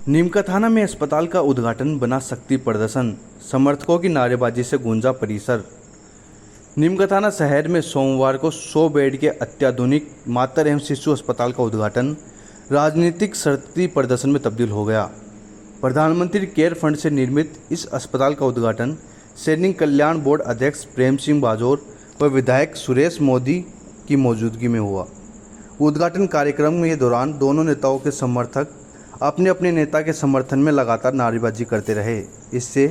नीमका थाना में अस्पताल का उद्घाटन बना शक्ति प्रदर्शन, समर्थकों की नारेबाजी से गूंजा परिसर। नीमका थाना शहर में सोमवार को 100 बेड के अत्याधुनिक मातृ एवं शिशु अस्पताल का उद्घाटन राजनीतिक शक्ति प्रदर्शन में तब्दील हो गया। प्रधानमंत्री केयर फंड से निर्मित इस अस्पताल का उद्घाटन सैनिक कल्याण बोर्ड अध्यक्ष प्रेम सिंह बाजोर व विधायक सुरेश मोदी की मौजूदगी में हुआ। उद्घाटन कार्यक्रम के दौरान दोनों नेताओं के समर्थक अपने अपने नेता के समर्थन में लगातार नारेबाजी करते रहे। इससे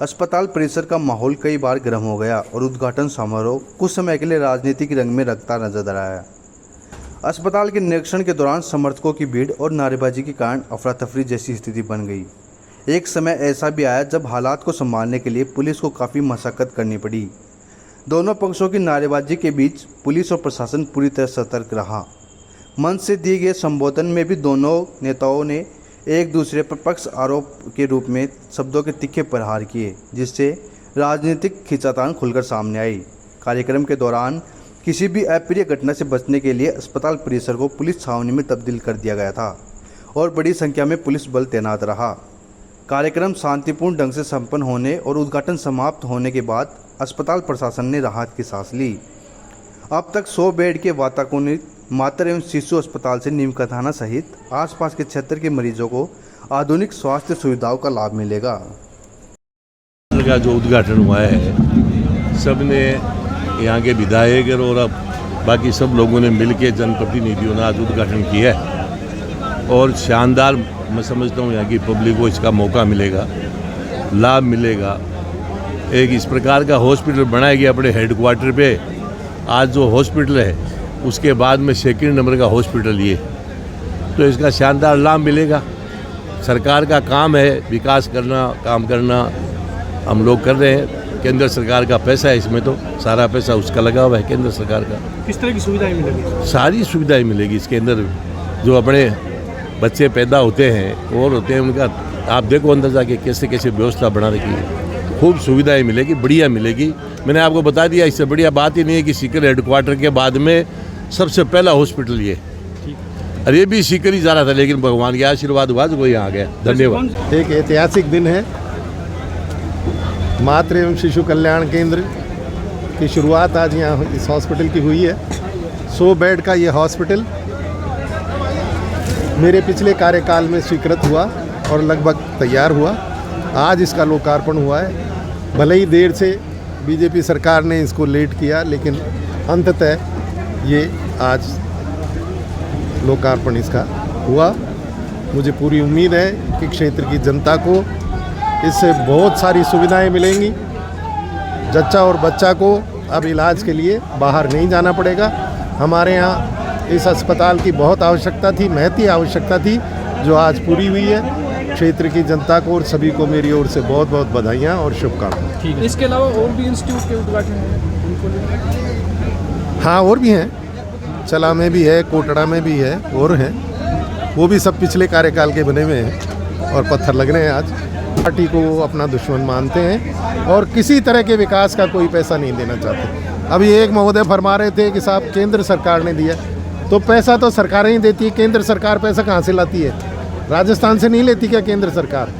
अस्पताल परिसर का माहौल कई बार गर्म हो गया और उद्घाटन समारोह कुछ समय के लिए राजनीतिक रंग में रंगता नजर आया। अस्पताल के निरीक्षण के दौरान समर्थकों की भीड़ और नारेबाजी के कारण अफरा तफरी जैसी स्थिति बन गई। एक समय ऐसा भी आया जब हालात को संभालने के लिए पुलिस को काफ़ी मशक्कत करनी पड़ी। दोनों पक्षों की नारेबाजी के बीच पुलिस और प्रशासन पूरी तरह सतर्क रहा। मंच से दिए गए संबोधन में भी दोनों नेताओं ने एक दूसरे पर पक्ष आरोप के रूप में शब्दों के तीखे प्रहार किए, जिससे राजनीतिक खींचातान खुलकर सामने आई। कार्यक्रम के दौरान किसी भी अप्रिय घटना से बचने के लिए अस्पताल परिसर को पुलिस छावनी में तब्दील कर दिया गया था और बड़ी संख्या में पुलिस बल तैनात रहा। कार्यक्रम शांतिपूर्ण ढंग से संपन्न होने और उद्घाटन समाप्त होने के बाद अस्पताल प्रशासन ने राहत की सांस ली। अब तक 100 बेड के वातानुकूलित मातृ एवं शिशु अस्पताल से नीमका थाना सहित आसपास के क्षेत्र के मरीजों को आधुनिक स्वास्थ्य सुविधाओं का लाभ मिलेगा। का जो उद्घाटन हुआ है, सब ने यहाँ के विधायक और अब बाकी सब लोगों ने मिलकर जनप्रतिनिधियों ने आज उद्घाटन किया है और शानदार, मैं समझता हूँ यहाँ की पब्लिक को इसका मौका मिलेगा, लाभ मिलेगा। एक इस प्रकार का हॉस्पिटल बनाया गया अपने हेडक्वार्टर पे। आज जो हॉस्पिटल है उसके बाद में सेकंड नंबर का हॉस्पिटल ये, तो इसका शानदार लाभ मिलेगा। सरकार का काम है विकास करना, काम करना, हम लोग कर रहे हैं। केंद्र सरकार का पैसा है, इसमें तो सारा पैसा उसका लगा हुआ है, केंद्र सरकार का। किस तरह की सुविधाएं मिलेगी? सारी सुविधाएं मिलेगी इसके अंदर। जो अपने बच्चे पैदा होते हैं और होते हैं उनका आप देखो अंदर जाके कैसे कैसे व्यवस्था बना रखी है। खूब सुविधाएं मिलेगी, बढ़िया मिलेगी। मैंने आपको बता दिया, इससे बढ़िया बात ही नहीं है कि सीकर हेडक्वार्टर के बाद में सबसे पहला हॉस्पिटल ये, और ये भी सीकर ही जा रहा था, लेकिन भगवान के आशीर्वाद हुआ तो कोई यहाँ गया। धन्यवाद। एक ऐतिहासिक दिन है। मातृ एवं शिशु कल्याण केंद्र की शुरुआत आज यहाँ इस हॉस्पिटल की हुई है। 100 बेड का ये हॉस्पिटल मेरे पिछले कार्यकाल में स्वीकृत हुआ और लगभग तैयार हुआ। आज इसका लोकार्पण हुआ है। भले ही देर से बीजेपी सरकार ने इसको लेट किया, लेकिन अंततः ये आज लोकार्पण इसका हुआ। मुझे पूरी उम्मीद है कि क्षेत्र की जनता को इससे बहुत सारी सुविधाएं मिलेंगी। जच्चा और बच्चा को अब इलाज के लिए बाहर नहीं जाना पड़ेगा। हमारे यहाँ इस अस्पताल की बहुत आवश्यकता थी, महती आवश्यकता थी, जो आज पूरी हुई है। क्षेत्र की जनता को और सभी को मेरी ओर से बहुत बहुत बधाइयाँ और शुभकामनाएं। इसके अलावा और भी इंस्टीट्यूट के उद्घाटन हैं? हाँ, और भी हैं। चला में भी है, कोटड़ा में भी है और हैं। वो भी सब पिछले कार्यकाल के बने हुए हैं और पत्थर लग रहे हैं। आज पार्टी को अपना दुश्मन मानते हैं और किसी तरह के विकास का कोई पैसा नहीं देना चाहते। अभी एक महोदय फरमा रहे थे कि साहब केंद्र सरकार ने दिया, तो पैसा तो सरकारें ही देती है। केंद्र सरकार पैसा कहाँ से लाती है? राजस्थान से नहीं लेती क्या केंद्र सरकार?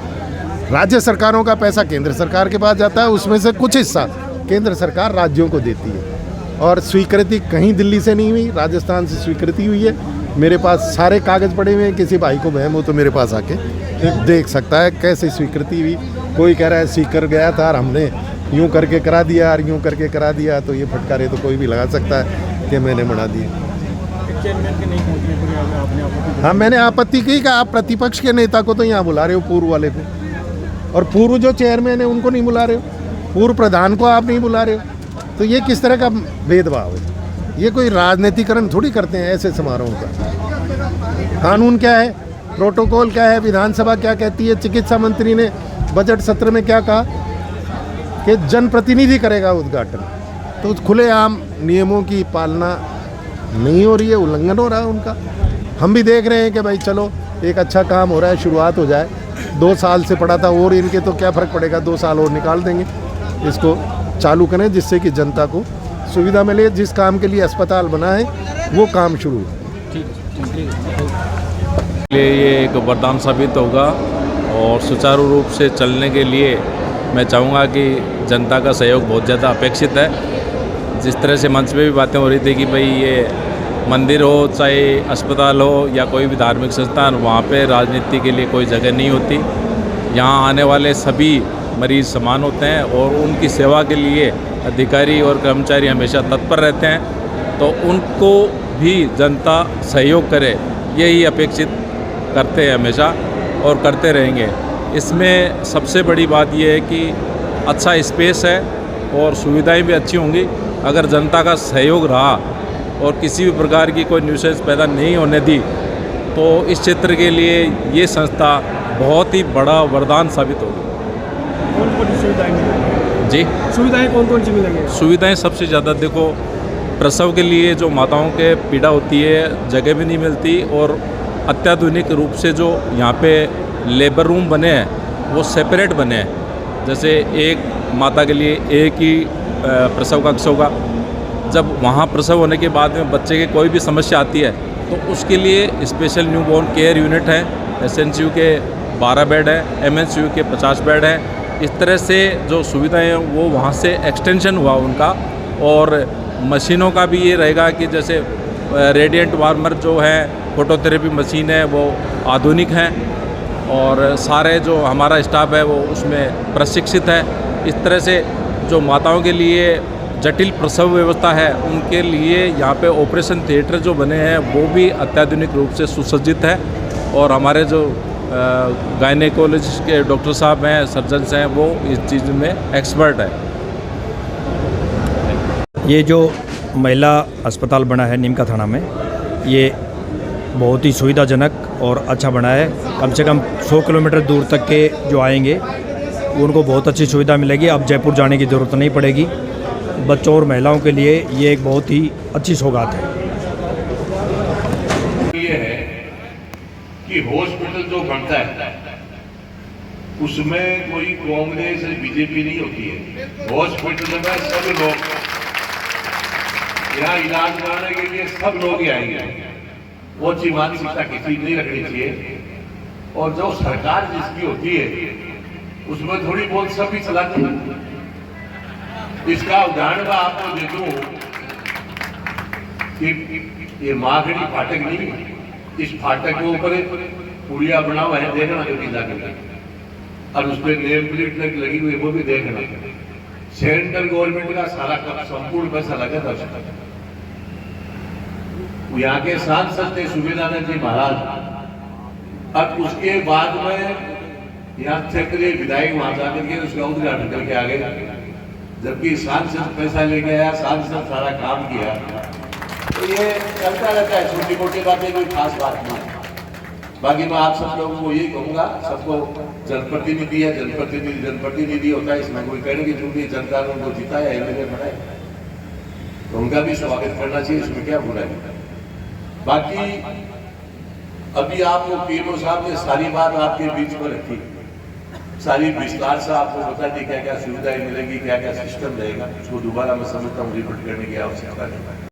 राज्य सरकारों का पैसा केंद्र सरकार के पास जाता है, उसमें से कुछ हिस्सा केंद्र सरकार राज्यों को देती है। और स्वीकृति कहीं दिल्ली से नहीं हुई, राजस्थान से स्वीकृति हुई है। मेरे पास सारे कागज़ पड़े हुए हैं। किसी भाई को बहम हो तो मेरे पास आके देख सकता है कैसे स्वीकृति हुई। कोई कह रहा है सीकर गया था और हमने यूँ करके करा दिया और यूँ करके करा दिया, तो ये फटकारे तो कोई भी लगा सकता है कि मैंने बना दिया। हाँ, मैंने आपत्ति की कि आप प्रतिपक्ष के नेता को तो यहाँ बुला रहे हो, पूर्व वाले को, और पूर्व जो चेयरमैन है उनको नहीं बुला रहे हो, पूर्व प्रधान को आप नहीं बुला रहे हो। तो ये किस तरह का भेदभाव है? ये कोई राजनीतिकरण थोड़ी करते हैं ऐसे समारोह का। कानून क्या है, प्रोटोकॉल क्या है, विधानसभा क्या कहती है? चिकित्सा मंत्री ने बजट सत्र में क्या कहा कि जनप्रतिनिधि करेगा उद्घाटन। तो खुलेआम नियमों की पालना नहीं हो रही है, उल्लंघन हो रहा है उनका। हम भी देख रहे हैं कि भाई चलो एक अच्छा काम हो रहा है, शुरुआत हो जाए। 2 साल से पड़ा था और इनके तो क्या फ़र्क पड़ेगा, 2 साल और निकाल देंगे। इसको चालू करें जिससे कि जनता को सुविधा मिले। जिस काम के लिए अस्पताल बना है वो काम शुरू हो। लिए ये एक वरदान साबित होगा और सुचारू रूप से चलने के लिए मैं चाहूँगा कि जनता का सहयोग बहुत ज़्यादा अपेक्षित है। जिस तरह से मंच पे भी बातें हो रही थी कि भाई ये मंदिर हो चाहे अस्पताल हो या कोई भी धार्मिक संस्थान, वहाँ पे राजनीति के लिए कोई जगह नहीं होती। यहाँ आने वाले सभी मरीज़ समान होते हैं और उनकी सेवा के लिए अधिकारी और कर्मचारी हमेशा तत्पर रहते हैं, तो उनको भी जनता सहयोग करे यही अपेक्षित करते हैं हमेशा और करते रहेंगे। इसमें सबसे बड़ी बात यह है कि अच्छा स्पेस है और सुविधाएं भी अच्छी होंगी। अगर जनता का सहयोग रहा और किसी भी प्रकार की कोई न्यूसेंस पैदा नहीं होने दी तो इस क्षेत्र के लिए ये संस्था बहुत ही बड़ा वरदान साबित होगी। कौन कौन सी सुविधाएं मिलेंगी? जी, सुविधाएं कौन कौन सी मिलेंगी? सुविधाएं सबसे ज़्यादा देखो, प्रसव के लिए जो माताओं के पीड़ा होती है जगह भी नहीं मिलती और अत्याधुनिक रूप से जो यहाँ पे लेबर रूम बने हैं वो सेपरेट बने हैं। जैसे एक माता के लिए एक ही प्रसव कक्ष होगा। जब वहाँ प्रसव होने के बाद में बच्चे के कोई भी समस्या आती है तो उसके लिए स्पेशल न्यूबॉर्न केयर यूनिट है। SNCU के 12 बेड है, MNCU के 50 बेड है। इस तरह से जो सुविधाएं हैं वो वहाँ से एक्सटेंशन हुआ उनका। और मशीनों का भी ये रहेगा कि जैसे रेडिएंट वार्मर जो है, फोटोथेरेपी मशीन है, वो आधुनिक हैं और सारे जो हमारा स्टाफ है वो उसमें प्रशिक्षित है। इस तरह से जो माताओं के लिए जटिल प्रसव व्यवस्था है उनके लिए यहाँ पे ऑपरेशन थिएटर जो बने हैं वो भी अत्याधुनिक रूप से सुसज्जित है। और हमारे जो गायनेकोलॉजिस्ट के डॉक्टर साहब हैं, सर्जन्स हैं, वो इस चीज़ में एक्सपर्ट है। ये जो महिला अस्पताल बना है नीमका थाना में, ये बहुत ही सुविधाजनक और अच्छा बना है। कम से कम 100 किलोमीटर दूर तक के जो आएंगे उनको बहुत अच्छी सुविधा मिलेगी। अब जयपुर जाने की ज़रूरत नहीं पड़ेगी। बच्चों और महिलाओं के लिए ये एक बहुत ही अच्छी सौगात है। ये है कि हॉस्पिटल जो बनता है उसमें कोई कांग्रेस बीजेपी नहीं होती है। हॉस्पिटल में सब लोग यहाँ इलाज कराने के लिए सब लोग ही आएंगे। वो अच्छी मानसिकता किसी नहीं रखनी चाहिए। और जो सरकार जिसकी होती है उसमें थोड़ी बहुत सब भी चलाती है। इसका उदाहरण मैं आपको दे दूं कि ये माखड़ी फाटक नहीं, इस फाटक के ऊपर पुड़िया बना हुआ है, देखना कभी जाकर, और उस पर नेम प्लेट लगी हुई है, वो भी देखना। सेंट्रल गवर्नमेंट का सारा संपूर्ण पैसा लगा था उसका। यहाँ के सांसद थे सुबेदानंद जी महाराज। अब उसके बाद में यहाँ क्षेत्रीय विधायक वहां जाकर के उसका उद्घाटन करके आ गए, जबकि सांसद पैसा लेके आया, सांसद सारा काम किया। तो ये चलता रहता है, छोटी मोटी बातें, कोई खास बात नहीं। बाकी मैं आप सब लोगों को यही कहूँगा, सबको जनप्रतिनिधि है, जनप्रतिनिधि होता है, इसमें कोई कहने की जरूरत नहीं। जनता ने उनको जिताया, MLA बनाए, तो उनका भी स्वागत करना चाहिए, इसमें क्या बुराई है। बाकी अभी आपको PMO साहब ने सारी बात आपके बीच में रखी, सारी विस्तार से आपको बता दी क्या क्या सुविधाएं मिलेगी, क्या क्या सिस्टम रहेगा। उसको दोबारा मैं समझता हूँ रिपीट करने की आवश्यकता नहीं।